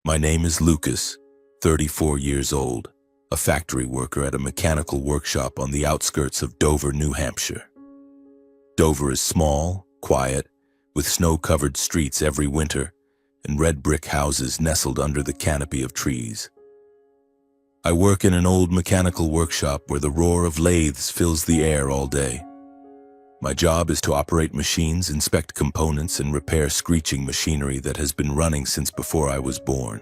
My name is Lucas, 34 years old, a factory worker at a mechanical workshop on the outskirts of Dover, New Hampshire. Dover is small, quiet, with snow-covered streets every winter and red brick houses nestled under the canopy of trees. I work in an old mechanical workshop where the roar of lathes fills the air all day. My job is to operate machines, inspect components, and repair screeching machinery that has been running since before I was born.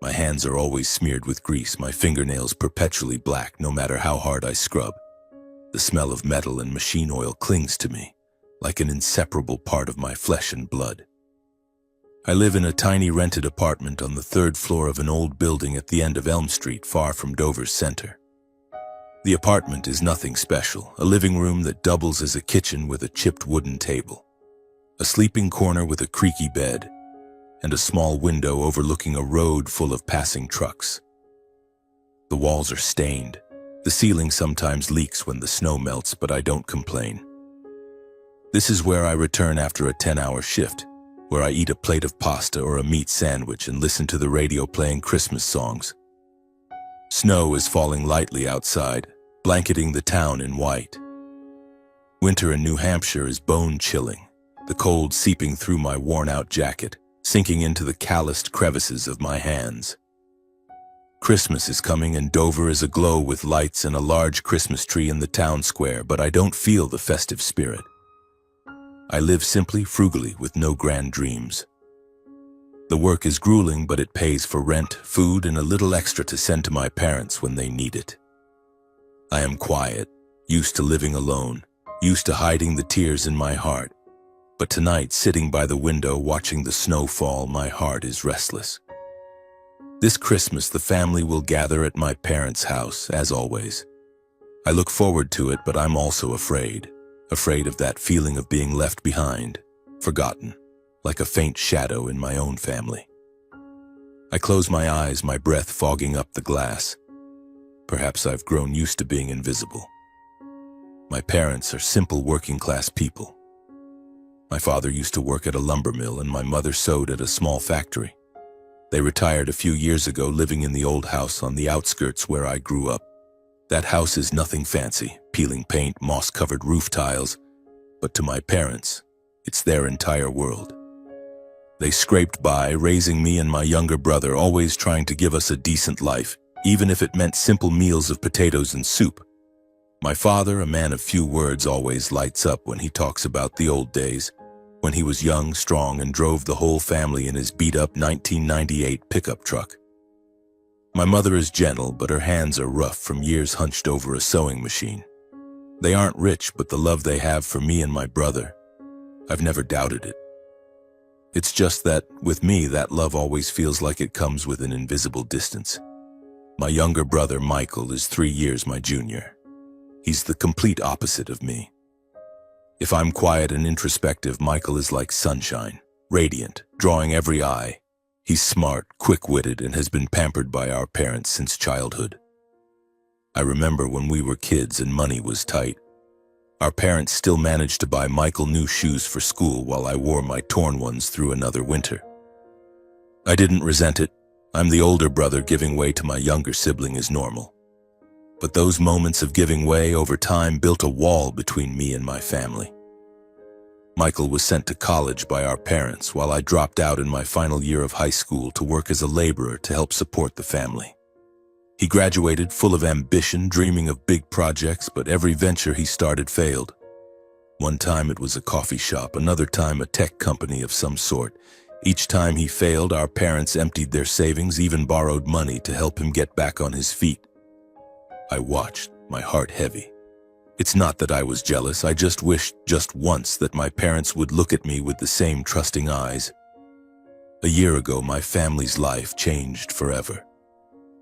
My hands are always smeared with grease, my fingernails perpetually black no matter how hard I scrub. The smell of metal and machine oil clings to me, like an inseparable part of my flesh and blood. I live in a tiny rented apartment on the third floor of an old building at the end of Elm Street, far from Dover's center. The apartment is nothing special, a living room that doubles as a kitchen with a chipped wooden table, a sleeping corner with a creaky bed, and a small window overlooking a road full of passing trucks. The walls are stained. The ceiling sometimes leaks when the snow melts, but I don't complain. This is where I return after a 10-hour shift, where I eat a plate of pasta or a meat sandwich and listen to the radio playing Christmas songs. Snow is falling lightly outside, blanketing the town in white. Winter in New Hampshire is bone-chilling, the cold seeping through my worn-out jacket, sinking into the calloused crevices of my hands. Christmas is coming and Dover is aglow with lights and a large Christmas tree in the town square, but I don't feel the festive spirit. I live simply, frugally, with no grand dreams. The work is grueling, but it pays for rent, food, and a little extra to send to my parents when they need it. I am quiet, used to living alone, used to hiding the tears in my heart. But tonight, sitting by the window watching the snow fall, my heart is restless. This Christmas, the family will gather at my parents' house, as always. I look forward to it, but I'm also afraid of that feeling of being left behind, forgotten, like a faint shadow in my own family. I close my eyes, my breath fogging up the glass. Perhaps I've grown used to being invisible. My parents are simple working-class people. My father used to work at a lumber mill and my mother sewed at a small factory. They retired a few years ago, living in the old house on the outskirts where I grew up. That house is nothing fancy, peeling paint, moss-covered roof tiles, but to my parents, it's their entire world. They scraped by, raising me and my younger brother, always trying to give us a decent life, even if it meant simple meals of potatoes and soup. My father, a man of few words, always lights up when he talks about the old days, when he was young, strong, and drove the whole family in his beat-up 1998 pickup truck. My mother is gentle, but her hands are rough from years hunched over a sewing machine. They aren't rich, but the love they have for me and my brother, I've never doubted it. It's just that, with me, that love always feels like it comes with an invisible distance. My younger brother, Michael, is 3 years my junior. He's the complete opposite of me. If I'm quiet and introspective, Michael is like sunshine, radiant, drawing every eye. He's smart, quick-witted, and has been pampered by our parents since childhood. I remember when we were kids and money was tight. Our parents still managed to buy Michael new shoes for school while I wore my torn ones through another winter. I didn't resent it. I'm the older brother, giving way to my younger sibling is normal. But those moments of giving way over time built a wall between me and my family. Michael was sent to college by our parents while I dropped out in my final year of high school to work as a laborer to help support the family. He graduated full of ambition, dreaming of big projects, but every venture he started failed. One time it was a coffee shop, another time a tech company of some sort. Each time he failed, our parents emptied their savings, even borrowed money to help him get back on his feet. I watched, my heart heavy. It's not that I was jealous, I just wished just once that my parents would look at me with the same trusting eyes. A year ago, my family's life changed forever.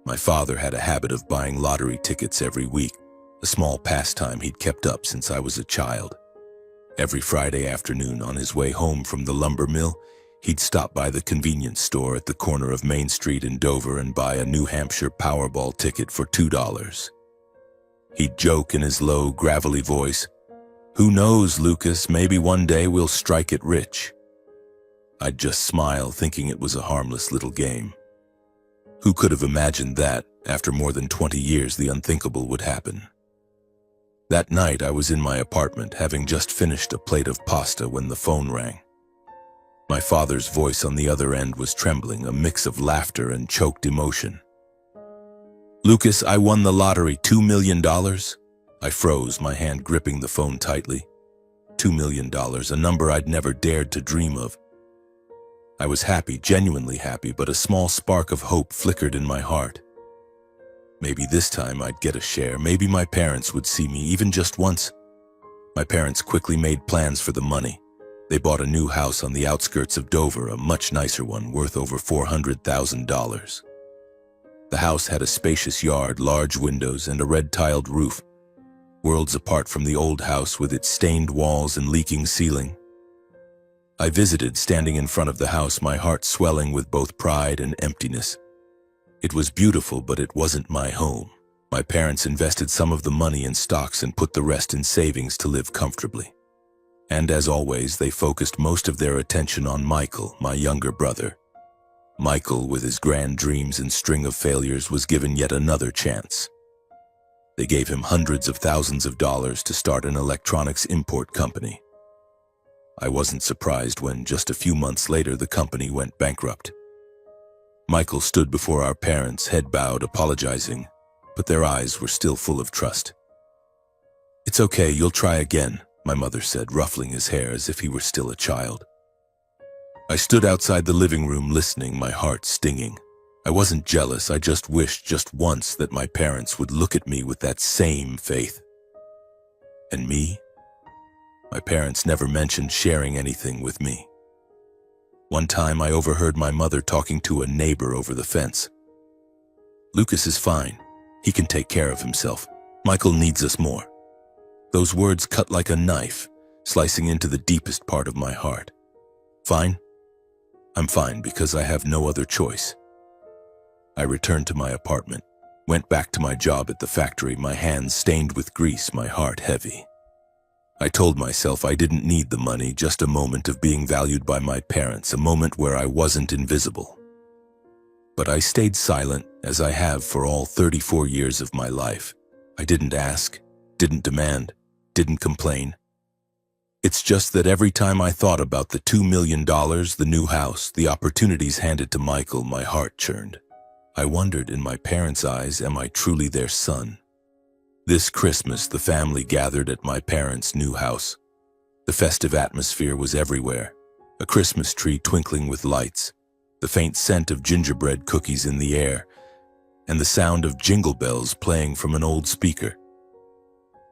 My father had a habit of buying lottery tickets every week, a small pastime he'd kept up since I was a child. Every Friday afternoon on his way home from the lumber mill, he'd stop by the convenience store at the corner of Main Street in Dover and buy a New Hampshire Powerball ticket for $2. He'd joke in his low, gravelly voice, "Who knows, Lucas, maybe one day we'll strike it rich." I'd just smile, thinking it was a harmless little game. Who could have imagined that, after more than 20 years, the unthinkable would happen? That night, I was in my apartment, having just finished a plate of pasta when the phone rang. My father's voice on the other end was trembling, a mix of laughter and choked emotion. "Lucas, I won the lottery, $2 million. I froze, my hand gripping the phone tightly. $2 million, a number I'd never dared to dream of. I was happy, genuinely happy, but a small spark of hope flickered in my heart. Maybe this time I'd get a share. Maybe my parents would see me, even just once. My parents quickly made plans for the money. They bought a new house on the outskirts of Dover, a much nicer one, worth over $400,000. The house had a spacious yard, large windows, and a red-tiled roof, worlds apart from the old house with its stained walls and leaking ceiling. I visited, standing in front of the house, my heart swelling with both pride and emptiness. It was beautiful, but it wasn't my home. My parents invested some of the money in stocks and put the rest in savings to live comfortably. And as always, they focused most of their attention on Michael, my younger brother. Michael, with his grand dreams and string of failures, was given yet another chance. They gave him hundreds of thousands of dollars to start an electronics import company. I wasn't surprised when, just a few months later, the company went bankrupt. Michael stood before our parents, head bowed, apologizing, but their eyes were still full of trust. "It's okay, you'll try again," my mother said, ruffling his hair as if he were still a child. I stood outside the living room listening, my heart stinging. I wasn't jealous, I just wished just once that my parents would look at me with that same faith. And me? My parents never mentioned sharing anything with me. One time I overheard my mother talking to a neighbor over the fence. "Lucas is fine. He can take care of himself. Michael needs us more." Those words cut like a knife, slicing into the deepest part of my heart. Fine? I'm fine because I have no other choice. I returned to my apartment, went back to my job at the factory, my hands stained with grease, my heart heavy. I told myself I didn't need the money, just a moment of being valued by my parents, a moment where I wasn't invisible. But I stayed silent, as I have for all 34 years of my life. I didn't ask, didn't demand, didn't complain. It's just that every time I thought about the $2 million, the new house, the opportunities handed to Michael, my heart churned. I wondered, in my parents' eyes, am I truly their son? This Christmas, the family gathered at my parents' new house. The festive atmosphere was everywhere, a Christmas tree twinkling with lights, the faint scent of gingerbread cookies in the air, and the sound of jingle bells playing from an old speaker.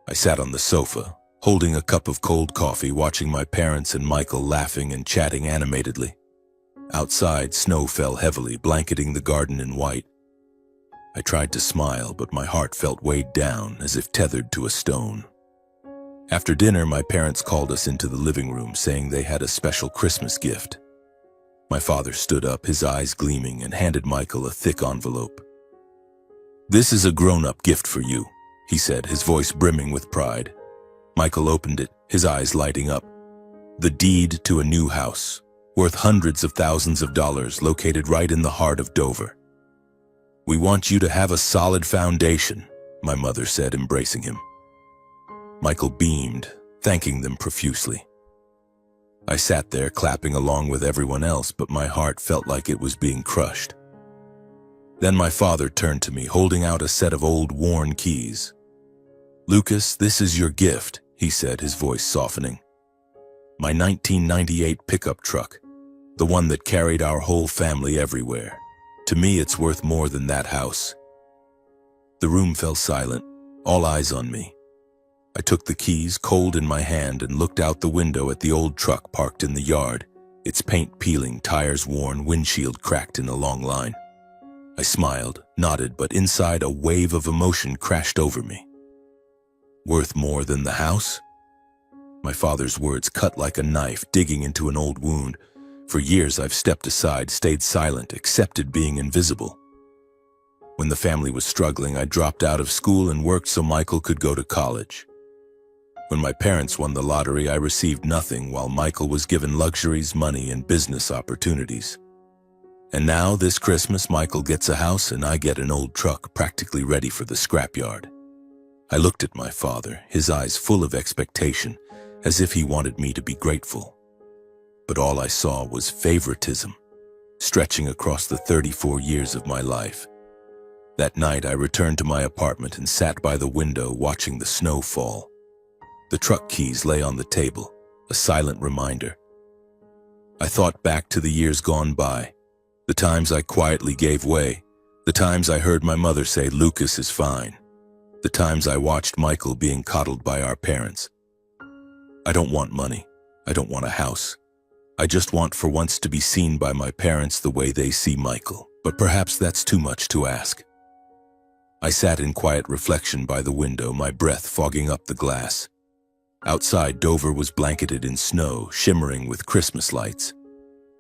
I sat on the sofa, holding a cup of cold coffee, watching my parents and Michael laughing and chatting animatedly. Outside, snow fell heavily, blanketing the garden in white. I tried to smile, but my heart felt weighed down, as if tethered to a stone. After dinner, my parents called us into the living room, saying they had a special Christmas gift. My father stood up, his eyes gleaming, and handed Michael a thick envelope. "This is a grown-up gift for you," he said, his voice brimming with pride. Michael opened it, his eyes lighting up. The deed to a new house, worth hundreds of thousands of dollars, located right in the heart of Dover. "We want you to have a solid foundation," my mother said, embracing him. Michael beamed, thanking them profusely. I sat there, clapping along with everyone else, but my heart felt like it was being crushed. Then my father turned to me, holding out a set of old, worn keys. "Lucas, this is your gift," he said, his voice softening. "My 1998 pickup truck, the one that carried our whole family everywhere. To me, it's worth more than that house." The room fell silent, all eyes on me. I took the keys, cold in my hand, and looked out the window at the old truck parked in the yard, its paint peeling, tires worn, windshield cracked in a long line. I smiled, nodded, but inside a wave of emotion crashed over me. Worth more than the house? My father's words cut like a knife, digging into an old wound. For years I've stepped aside, stayed silent, accepted being invisible. When the family was struggling, I dropped out of school and worked so Michael could go to college. When my parents won the lottery, I received nothing while Michael was given luxuries, money, and business opportunities. And now, this Christmas, Michael gets a house and I get an old truck practically ready for the scrapyard. I looked at my father, his eyes full of expectation, as if he wanted me to be grateful. But all I saw was favoritism, stretching across the 34 years of my life. That night, I returned to my apartment and sat by the window watching the snow fall. The truck keys lay on the table, a silent reminder. I thought back to the years gone by, the times I quietly gave way, the times I heard my mother say, "Lucas is fine," the times I watched Michael being coddled by our parents. I don't want money. I don't want a house. I just want for once to be seen by my parents the way they see Michael, but perhaps that's too much to ask. I sat in quiet reflection by the window, my breath fogging up the glass. Outside, Dover was blanketed in snow, shimmering with Christmas lights.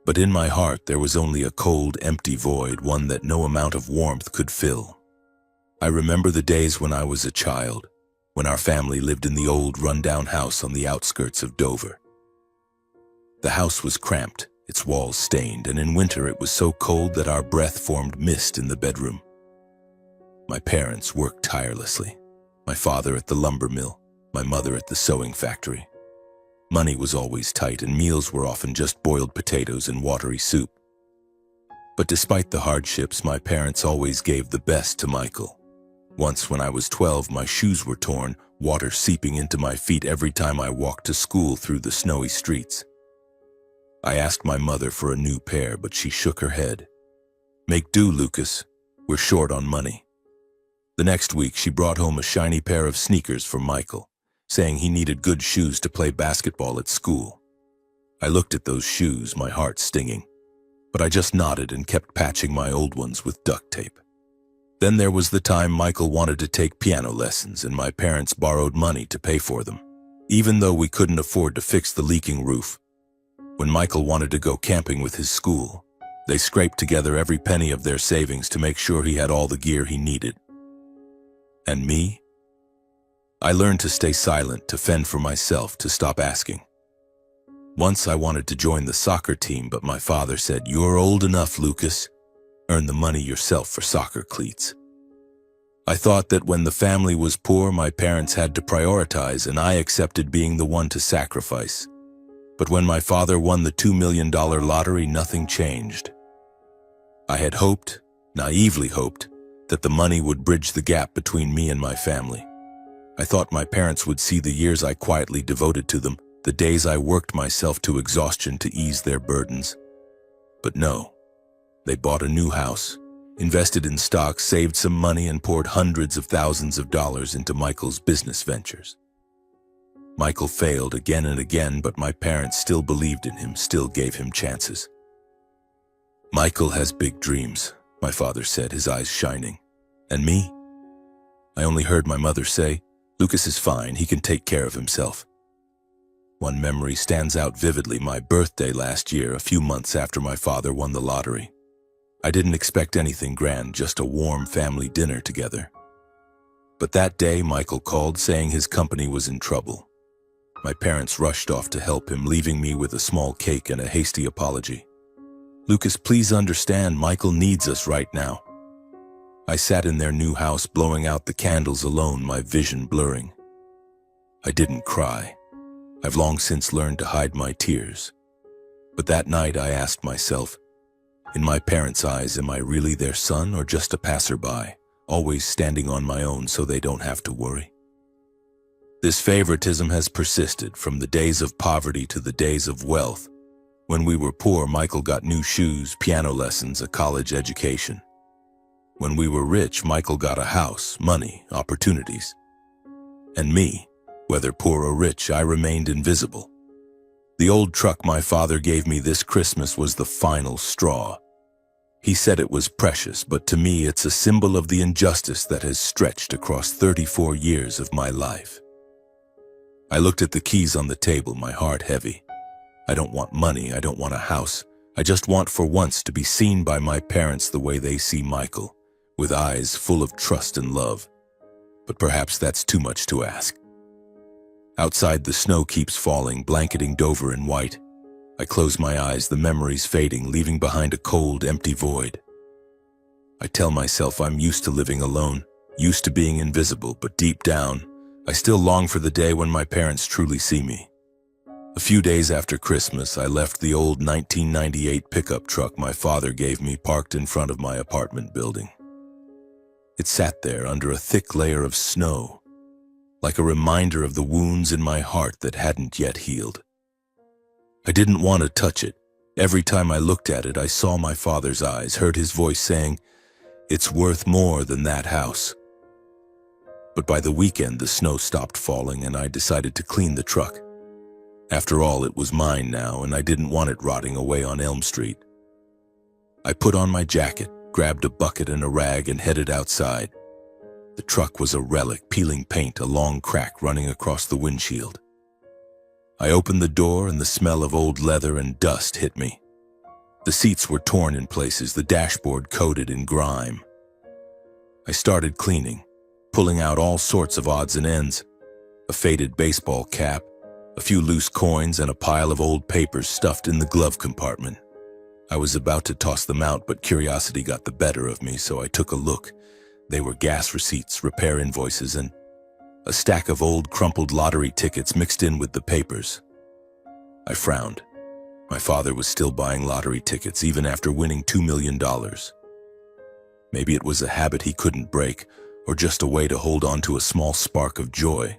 But in my heart, there was only a cold, empty void, one that no amount of warmth could fill. I remember the days when I was a child, when our family lived in the old, rundown house on the outskirts of Dover. The house was cramped, its walls stained, and in winter it was so cold that our breath formed mist in the bedroom. My parents worked tirelessly, my father at the lumber mill, my mother at the sewing factory. Money was always tight and meals were often just boiled potatoes and watery soup. But despite the hardships, my parents always gave the best to Michael. Once when I was 12, my shoes were torn, water seeping into my feet every time I walked to school through the snowy streets. I asked my mother for a new pair, but she shook her head. "Make do, Lucas. We're short on money." The next week, she brought home a shiny pair of sneakers for Michael, saying he needed good shoes to play basketball at school. I looked at those shoes, my heart stinging, but I just nodded and kept patching my old ones with duct tape. Then there was the time Michael wanted to take piano lessons and my parents borrowed money to pay for them, even though we couldn't afford to fix the leaking roof. When Michael wanted to go camping with his school, they scraped together every penny of their savings to make sure he had all the gear he needed. And me? I learned to stay silent, to fend for myself, to stop asking. Once I wanted to join the soccer team, but my father said, "You're old enough, Lucas. Earn the money yourself for soccer cleats." I thought that when the family was poor, my parents had to prioritize, and I accepted being the one to sacrifice. But when my father won the $2 million lottery, nothing changed. I had hoped, naively hoped, that the money would bridge the gap between me and my family. I thought my parents would see the years I quietly devoted to them, the days I worked myself to exhaustion to ease their burdens. But no, they bought a new house, invested in stocks, saved some money, and poured hundreds of thousands of dollars into Michael's business ventures. Michael failed again and again, but my parents still believed in him, still gave him chances. "Michael has big dreams," my father said, his eyes shining. "And me?" I only heard my mother say, "Lucas is fine, he can take care of himself." One memory stands out vividly, my birthday last year, a few months after my father won the lottery. I didn't expect anything grand, just a warm family dinner together. But that day, Michael called saying his company was in trouble. My parents rushed off to help him, leaving me with a small cake and a hasty apology. "Lucas, please understand, Michael needs us right now." I sat in their new house, blowing out the candles alone, my vision blurring. I didn't cry. I've long since learned to hide my tears. But that night I asked myself, in my parents' eyes, am I really their son or just a passerby, always standing on my own so they don't have to worry? This favoritism has persisted from the days of poverty to the days of wealth. When we were poor, Michael got new shoes, piano lessons, a college education. When we were rich, Michael got a house, money, opportunities. And me, whether poor or rich, I remained invisible. The old truck my father gave me this Christmas was the final straw. He said it was precious, but to me it's a symbol of the injustice that has stretched across 34 years of my life. I looked at the keys on the table, my heart heavy. I don't want money, I don't want a house. I just want for once to be seen by my parents the way they see Michael, with eyes full of trust and love. But perhaps that's too much to ask. Outside, the snow keeps falling, blanketing Dover in white. I close my eyes, the memories fading, leaving behind a cold, empty void. I tell myself I'm used to living alone, used to being invisible, but deep down, I still long for the day when my parents truly see me. A few days after Christmas, I left the old 1998 pickup truck my father gave me parked in front of my apartment building. It sat there under a thick layer of snow, like a reminder of the wounds in my heart that hadn't yet healed. I didn't want to touch it. Every time I looked at it, I saw my father's eyes, heard his voice saying, "It's worth more than that house." But by the weekend, the snow stopped falling and I decided to clean the truck. After all, it was mine now, and I didn't want it rotting away on Elm Street. I put on my jacket, grabbed a bucket and a rag, and headed outside. The truck was a relic, peeling paint, a long crack running across the windshield. I opened the door and the smell of old leather and dust hit me. The seats were torn in places, the dashboard coated in grime. I started cleaning, pulling out all sorts of odds and ends, a faded baseball cap, a few loose coins, and a pile of old papers stuffed in the glove compartment. I was about to toss them out, but curiosity got the better of me, so I took a look. They were gas receipts, repair invoices, and a stack of old crumpled lottery tickets mixed in with the papers. I frowned. My father was still buying lottery tickets even after winning $2 million. Maybe it was a habit he couldn't break, or just a way to hold on to a small spark of joy.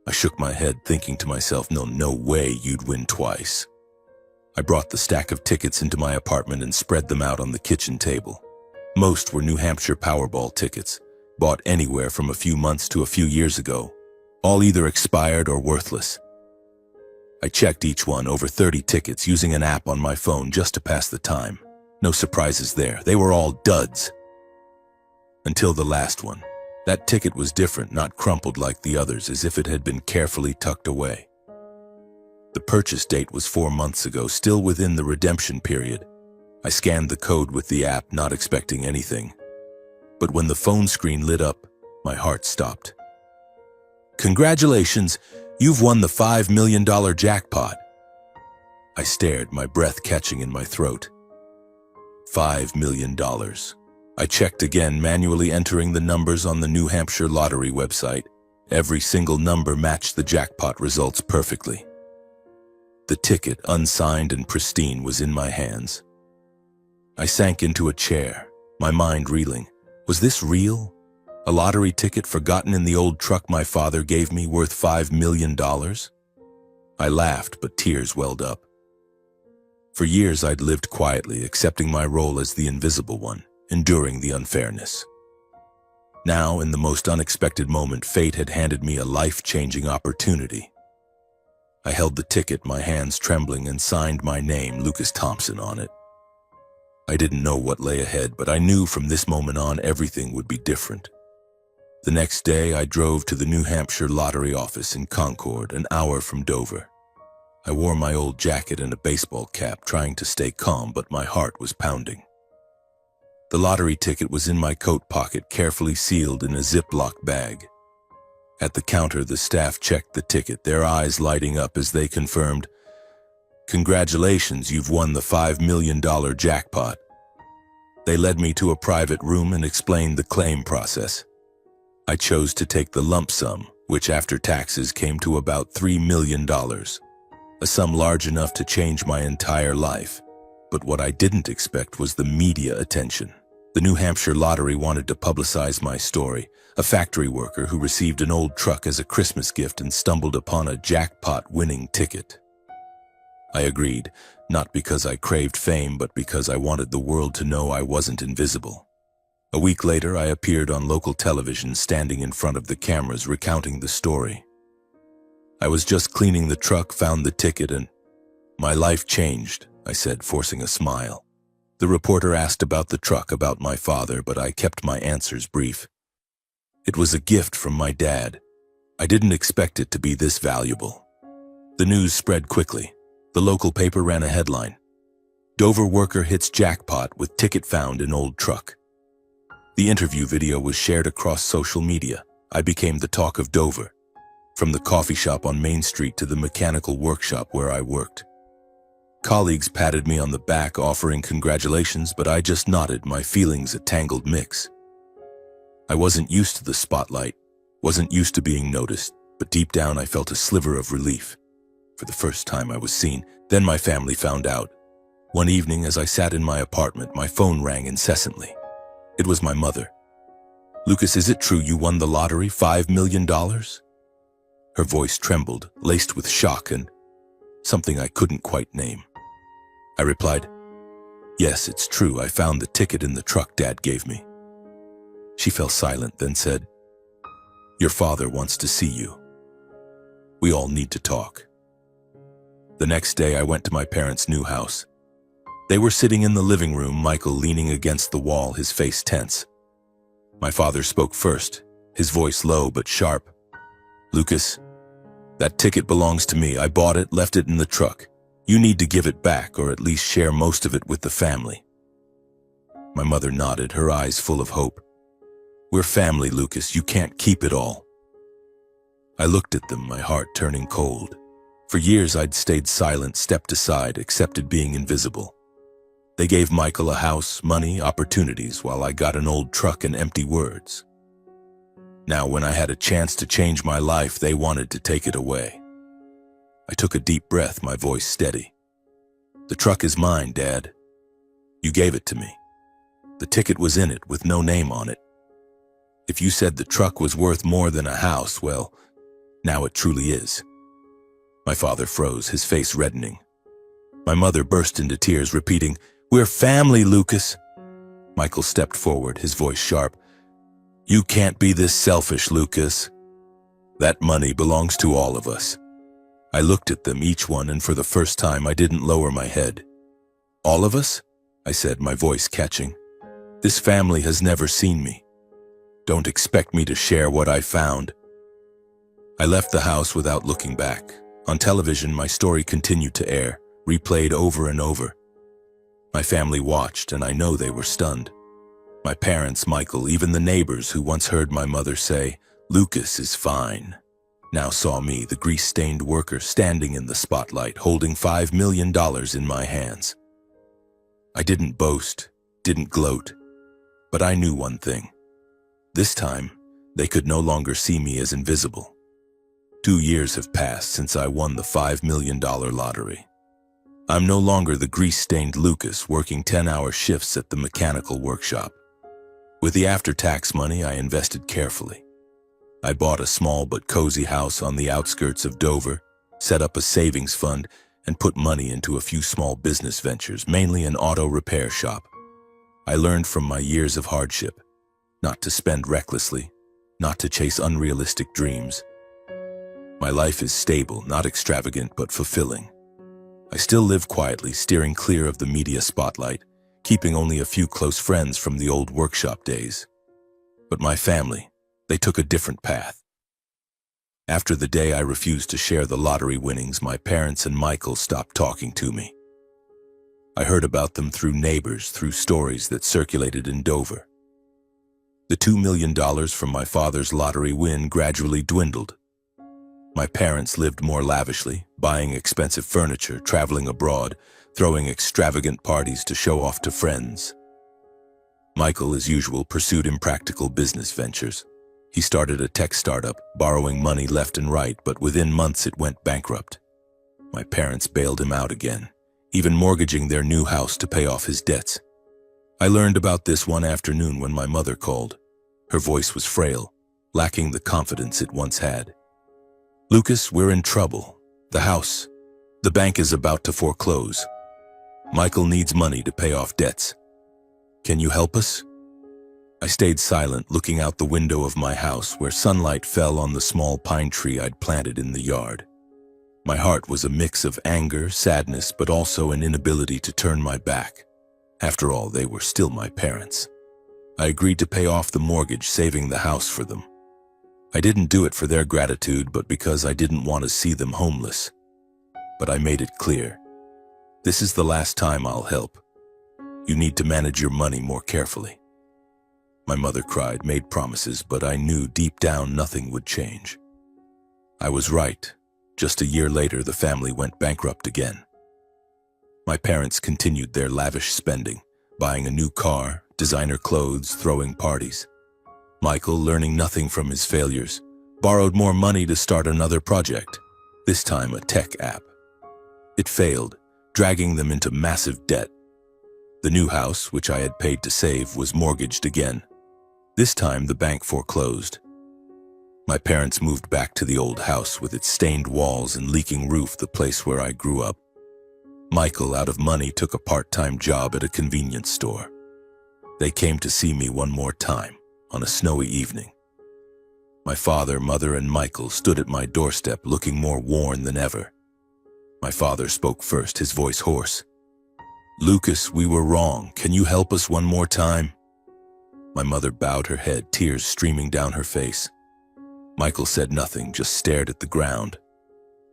I shook my head, thinking to myself, no way you'd win twice. I brought the stack of tickets into my apartment and spread them out on the kitchen table. Most were New Hampshire Powerball tickets, bought anywhere from a few months to a few years ago, all either expired or worthless. I checked each one, over 30 tickets, using an app on my phone just to pass the time. No surprises there. They were all duds. Until the last one. That ticket was different, not crumpled like the others, as if it had been carefully tucked away. The purchase date was 4 months ago, still within the redemption period. I scanned the code with the app, not expecting anything. But when the phone screen lit up, my heart stopped. "Congratulations, you've won the $5 million jackpot." I stared, my breath catching in my throat. $5 million. I checked again, manually entering the numbers on the New Hampshire lottery website. Every single number matched the jackpot results perfectly. The ticket, unsigned and pristine, was in my hands. I sank into a chair, my mind reeling. Was this real? A lottery ticket forgotten in the old truck my father gave me, worth $5 million? I laughed, but tears welled up. For years I'd lived quietly, accepting my role as the invisible one, enduring the unfairness. Now, in the most unexpected moment, fate had handed me a life-changing opportunity. I held the ticket, my hands trembling, and signed my name, Lucas Thompson, on it. I didn't know what lay ahead, but I knew from this moment on everything would be different. The next day, I drove to the New Hampshire lottery office in Concord, an hour from Dover. I wore my old jacket and a baseball cap, trying to stay calm, but my heart was pounding. The lottery ticket was in my coat pocket, carefully sealed in a Ziploc bag. At the counter, the staff checked the ticket, their eyes lighting up as they confirmed, "Congratulations, you've won the $5 million jackpot." They led me to a private room and explained the claim process. I chose to take the lump sum, which after taxes came to about $3 million, a sum large enough to change my entire life. But what I didn't expect was the media attention. The New Hampshire lottery wanted to publicize my story, a factory worker who received an old truck as a Christmas gift and stumbled upon a jackpot-winning ticket. I agreed, not because I craved fame, but because I wanted the world to know I wasn't invisible. A week later, I appeared on local television, standing in front of the cameras, recounting the story. I was just cleaning the truck, found the ticket, and my life changed, I said, forcing a smile. The reporter asked about the truck, about my father, but I kept my answers brief. It was a gift from my dad. I didn't expect it to be this valuable. The news spread quickly. The local paper ran a headline: "Dover worker hits jackpot with ticket found in old truck." The interview video was shared across social media. I became the talk of Dover. from the coffee shop on Main Street to the mechanical workshop where I worked. Colleagues patted me on the back, offering congratulations, but I just nodded, my feelings a tangled mix. I wasn't used to the spotlight, wasn't used to being noticed, but deep down I felt a sliver of relief. For the first time I was seen. Then my family found out. One evening, as I sat in my apartment, my phone rang incessantly. It was my mother. "Lucas, is it true you won the lottery, $5 million? Her voice trembled, laced with shock and something I couldn't quite name. I replied, "Yes, it's true. I found the ticket in the truck Dad gave me." She fell silent, then said, "Your father wants to see you. We all need to talk." The next day, I went to my parents' new house. They were sitting in the living room, Michael leaning against the wall, his face tense. My father spoke first, his voice low but sharp. "Lucas, that ticket belongs to me. I bought it, left it in the truck. You need to give it back, or at least share most of it with the family." My mother nodded, her eyes full of hope. "We're family, Lucas. You can't keep it all." I looked at them, my heart turning cold. For years I'd stayed silent, stepped aside, accepted being invisible. They gave Michael a house, money, opportunities, while I got an old truck and empty words. Now, when I had a chance to change my life, they wanted to take it away. I took a deep breath, my voice steady. "The truck is mine, Dad. You gave it to me. The ticket was in it with no name on it. If you said the truck was worth more than a house, well, now it truly is." My father froze, his face reddening. My mother burst into tears, repeating, "We're family, Lucas." Michael stepped forward, his voice sharp. "You can't be this selfish, Lucas. That money belongs to all of us." I looked at them, each one, and for the first time I didn't lower my head. "All of us?" I said, my voice catching. "This family has never seen me. Don't expect me to share what I found." I left the house without looking back. On television, my story continued to air, replayed over and over. My family watched, and I know they were stunned. My parents, Michael, even the neighbors who once heard my mother say, "Lucas is fine," now saw me, the grease-stained worker, standing in the spotlight, holding $5 million in my hands. I didn't boast, didn't gloat, but I knew one thing. This time, they could no longer see me as invisible. 2 years have passed since I won the $5 million lottery. I'm no longer the grease-stained Lucas working 10-hour shifts at the mechanical workshop. With the after-tax money, I invested carefully. I bought a small but cozy house on the outskirts of Dover, set up a savings fund, and put money into a few small business ventures, mainly an auto repair shop. I learned from my years of hardship, not to spend recklessly, not to chase unrealistic dreams. My life is stable, not extravagant, but fulfilling. I still live quietly, steering clear of the media spotlight, keeping only a few close friends from the old workshop days. But my family, they took a different path. After the day I refused to share the lottery winnings, my parents and Michael stopped talking to me. I heard about them through neighbors, through stories that circulated in Dover. The $2 million from my father's lottery win gradually dwindled. My parents lived more lavishly, buying expensive furniture, traveling abroad, throwing extravagant parties to show off to friends. Michael, as usual, pursued impractical business ventures. He started a tech startup, borrowing money left and right, but within months it went bankrupt. My parents bailed him out again, even mortgaging their new house to pay off his debts. I learned about this one afternoon when my mother called. Her voice was frail, lacking the confidence it once had. "Lucas, we're in trouble. The bank is about to foreclose. Michael needs money to pay off debts. Can you help us?" I stayed silent, looking out the window of my house where sunlight fell on the small pine tree I'd planted in the yard. My heart was a mix of anger, sadness, but also an inability to turn my back. After all, they were still my parents. I agreed to pay off the mortgage, saving the house for them. I didn't do it for their gratitude, but because I didn't want to see them homeless. But I made it clear. This is the last time I'll help. You need to manage your money more carefully. My mother cried, made promises, but I knew deep down nothing would change. I was right. Just a year later, the family went bankrupt again. My parents continued their lavish spending, buying a new car, designer clothes, throwing parties. Michael, learning nothing from his failures, borrowed more money to start another project, this time a tech app. It failed, dragging them into massive debt. The new house, which I had paid to save, was mortgaged again. This time the bank foreclosed. My parents moved back to the old house with its stained walls and leaking roof, the place where I grew up. Michael, out of money, took a part-time job at a convenience store. They came to see me one more time, on a snowy evening. My father, mother, and Michael stood at my doorstep looking more worn than ever. My father spoke first, his voice hoarse. "Lucas, we were wrong. Can you help us one more time?" My mother bowed her head, tears streaming down her face. Michael said nothing, just stared at the ground.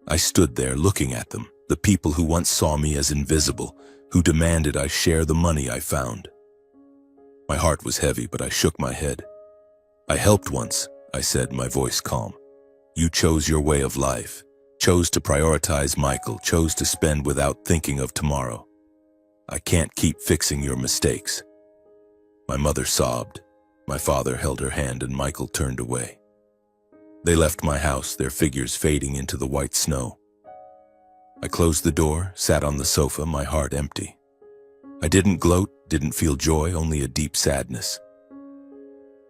I stood there looking at them, the people who once saw me as invisible, who demanded I share the money I found. My heart was heavy, but I shook my head. "I helped once," I said, my voice calm. "You chose your way of life, chose to prioritize Michael, chose to spend without thinking of tomorrow. I can't keep fixing your mistakes." My mother sobbed. My father held her hand and Michael turned away. They left my house, their figures fading into the white snow. I closed the door, sat on the sofa, my heart empty. I didn't gloat, didn't feel joy, only a deep sadness.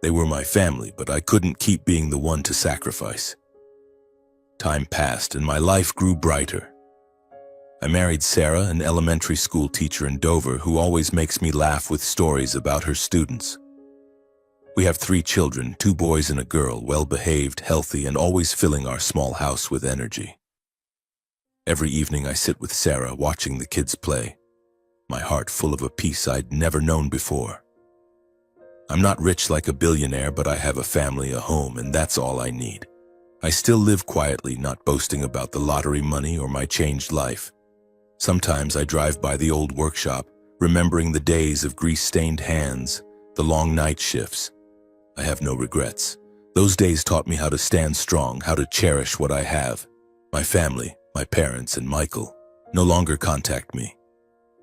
They were my family, but I couldn't keep being the one to sacrifice. Time passed and my life grew brighter. I married Sarah, an elementary school teacher in Dover who always makes me laugh with stories about her students. We have 3 children, 2 boys and a girl, well-behaved, healthy, and always filling our small house with energy. Every evening I sit with Sarah, watching the kids play, my heart full of a peace I'd never known before. I'm not rich like a billionaire, but I have a family, a home, and that's all I need. I still live quietly, not boasting about the lottery money or my changed life. Sometimes I drive by the old workshop, remembering the days of grease-stained hands, the long night shifts. I have no regrets. Those days taught me how to stand strong, how to cherish what I have. My family, my parents, and Michael no longer contact me.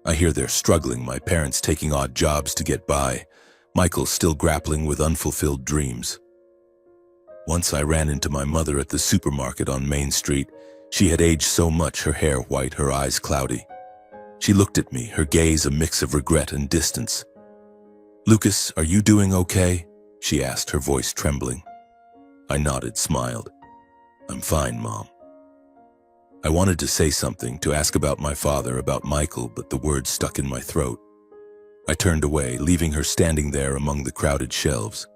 I hear they're struggling, my parents taking odd jobs to get by, Michael still grappling with unfulfilled dreams. Once I ran into my mother at the supermarket on Main Street. She had aged so much, her hair white, her eyes cloudy. She looked at me, her gaze a mix of regret and distance. "Lucas, are you doing okay?" she asked, her voice trembling. I nodded, smiled. "I'm fine, Mom." I wanted to say something, to ask about my father, about Michael, but the words stuck in my throat. I turned away, leaving her standing there among the crowded shelves.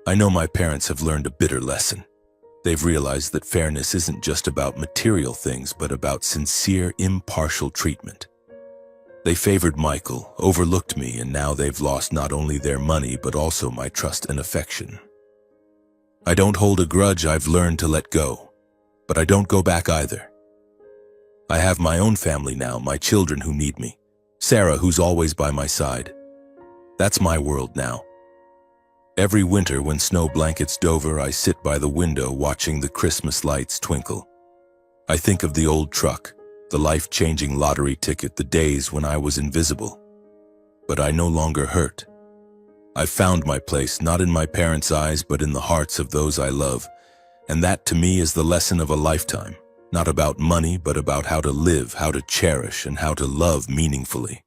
I know my parents have learned a bitter lesson. They've realized that fairness isn't just about material things, but about sincere, impartial treatment. They favored Michael, overlooked me, and now they've lost not only their money, but also my trust and affection. I don't hold a grudge, I've learned to let go. But I don't go back either. I have my own family now, my children who need me. Sarah, who's always by my side. That's my world now. Every winter when snow blankets Dover, I sit by the window watching the Christmas lights twinkle. I think of the old truck, the life-changing lottery ticket, the days when I was invisible. But I no longer hurt. I've found my place, not in my parents' eyes, but in the hearts of those I love. And that, to me, is the lesson of a lifetime. Not about money, but about how to live, how to cherish, and how to love meaningfully.